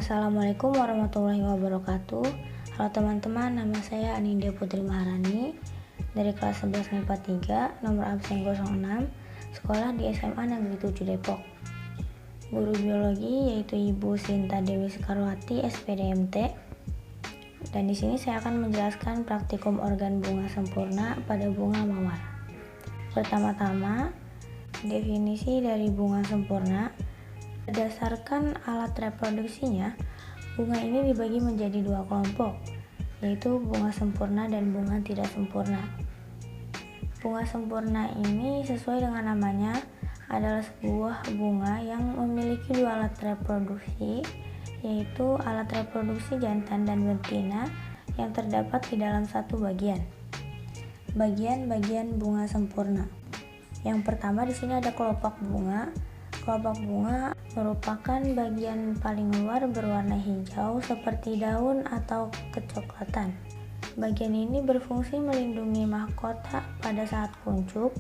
Assalamualaikum warahmatullahi wabarakatuh. Halo teman-teman, nama saya Anindya Putri Maharani dari kelas 11 MIPA 3, nomor absen 06, sekolah di SMA Negeri 7 Depok. Guru biologi yaitu Ibu Sinta Dewi Sekarwati, SPDMT. Dan di sini saya akan menjelaskan praktikum organ bunga sempurna pada bunga mawar. Pertama-tama, definisi dari bunga sempurna. Berdasarkan alat reproduksinya, bunga ini dibagi menjadi dua kelompok, yaitu bunga sempurna dan bunga tidak sempurna. Bunga sempurna ini sesuai dengan namanya adalah sebuah bunga yang memiliki dua alat reproduksi, yaitu alat reproduksi jantan dan betina yang terdapat di dalam satu bagian. Bagian-bagian bunga sempurna. Yang pertama di sini ada kelopak bunga. Kelopak bunga merupakan bagian paling luar berwarna hijau seperti daun atau kecoklatan. Bagian ini berfungsi melindungi mahkota pada saat kuncup.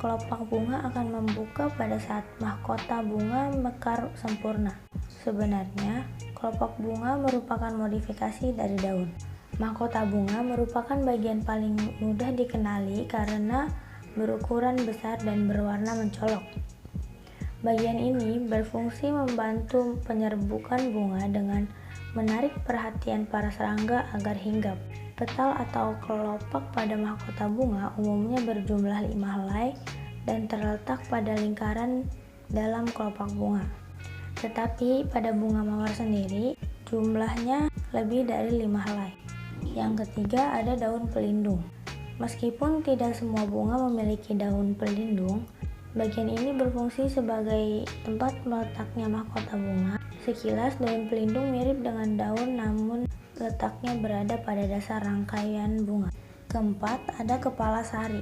Kelopak bunga akan membuka pada saat mahkota bunga mekar sempurna. Sebenarnya, kelopak bunga merupakan modifikasi dari daun. Mahkota bunga merupakan bagian paling mudah dikenali karena berukuran besar dan berwarna mencolok. Bagian ini berfungsi membantu penyerbukan bunga dengan menarik perhatian para serangga agar hinggap. Petal atau kelopak pada mahkota bunga umumnya berjumlah 5 helai dan terletak pada lingkaran dalam kelopak bunga. Tetapi pada bunga mawar sendiri jumlahnya lebih dari 5 helai. Yang ketiga ada daun pelindung. Meskipun tidak semua bunga memiliki daun pelindung, bagian ini berfungsi sebagai tempat meletaknya mahkota bunga. Sekilas daun pelindung mirip dengan daun namun letaknya berada pada dasar rangkaian bunga. Keempat, ada kepala sari.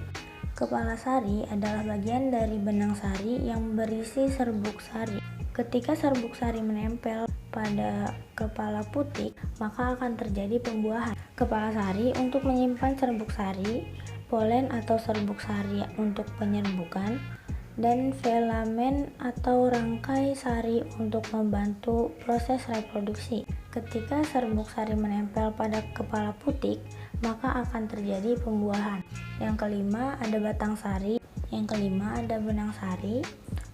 Kepala sari adalah bagian dari benang sari yang berisi serbuk sari. Ketika serbuk sari menempel pada kepala putik, maka akan terjadi pembuahan. Kepala sari untuk menyimpan serbuk sari, polen atau serbuk sari untuk penyerbukan, dan filamen atau rangkai sari untuk membantu proses reproduksi. Ketika serbuk sari menempel pada kepala putik, maka akan terjadi pembuahan. Yang kelima ada batang sari. Yang kelima ada benang sari.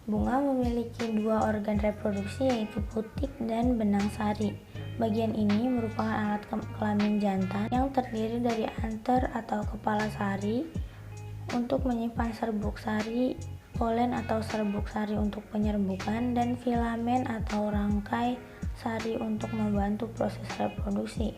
Bunga memiliki dua organ reproduksi yaitu putik dan benang sari. Bagian ini merupakan alat kelamin jantan yang terdiri dari anter atau kepala sari untuk menyimpan serbuk sari, polen atau serbuk sari untuk penyerbukan, dan filamen atau rangkai sari untuk membantu proses reproduksi.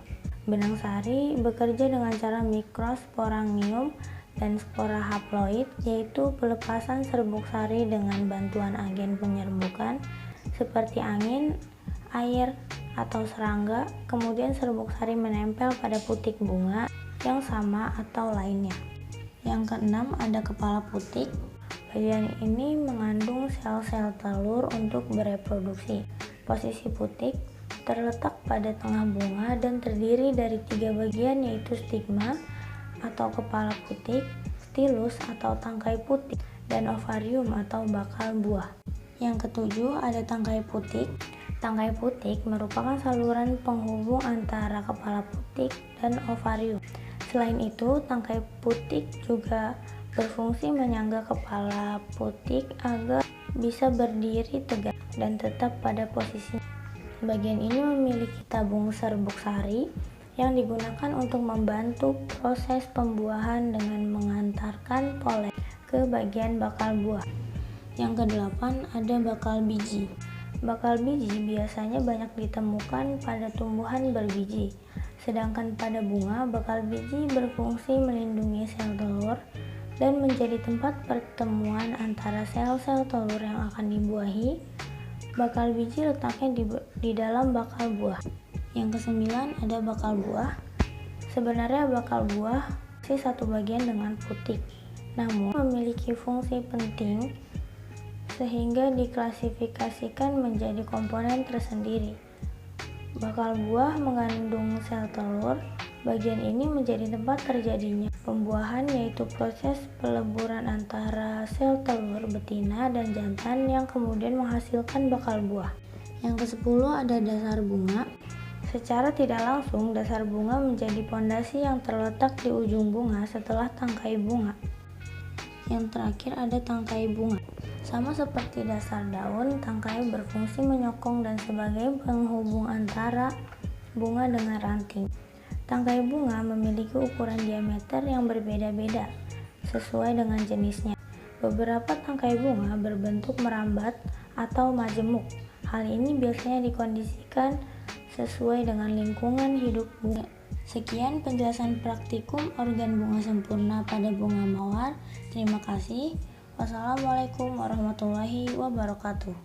Benang sari bekerja dengan cara mikrosporangium dan spora haploid, yaitu pelepasan serbuk sari dengan bantuan agen penyerbukan seperti angin, air, atau serangga. Kemudian serbuk sari menempel pada putik bunga yang sama atau lainnya. Yang keenam ada kepala putik. Bagian ini mengandung sel-sel telur untuk bereproduksi. Posisi putik terletak pada tengah bunga dan terdiri dari 3 bagian yaitu stigma atau kepala putik, stilus atau tangkai putik, dan ovarium atau bakal buah. Yang ketujuh ada tangkai putik. Tangkai putik merupakan saluran penghubung antara kepala putik dan ovarium. Selain itu, tangkai putik juga berfungsi menyangga kepala putik agar bisa berdiri tegak dan tetap pada posisi. Bagian ini memiliki tabung serbuk sari yang digunakan untuk membantu proses pembuahan dengan mengantarkan polen ke bagian bakal buah. Yang kedelapan ada bakal biji. Bakal biji biasanya banyak ditemukan pada tumbuhan berbiji, sedangkan pada bunga bakal biji berfungsi melindungi sel telur dan menjadi tempat pertemuan antara sel-sel telur yang akan dibuahi. Bakal biji letaknya di dalam bakal buah. Yang kesembilan ada bakal buah. Sebenarnya bakal buah masih satu bagian dengan putik, namun memiliki fungsi penting sehingga diklasifikasikan menjadi komponen tersendiri. Bakal buah mengandung sel telur. Bagian ini menjadi tempat terjadinya pembuahan, yaitu proses peleburan antara sel telur betina dan jantan yang kemudian menghasilkan bakal buah. Yang ke-10 ada dasar bunga. Secara tidak langsung, dasar bunga menjadi pondasi yang terletak di ujung bunga setelah tangkai bunga. Yang terakhir ada tangkai bunga. Sama seperti dasar daun, tangkai berfungsi menyokong dan sebagai penghubung antara bunga dengan ranting. Tangkai bunga memiliki ukuran diameter yang berbeda-beda sesuai dengan jenisnya. Beberapa tangkai bunga berbentuk merambat atau majemuk. Hal ini biasanya dikondisikan sesuai dengan lingkungan hidup bunga. Sekian penjelasan praktikum organ bunga sempurna pada bunga mawar. Terima kasih. Wassalamualaikum warahmatullahi wabarakatuh.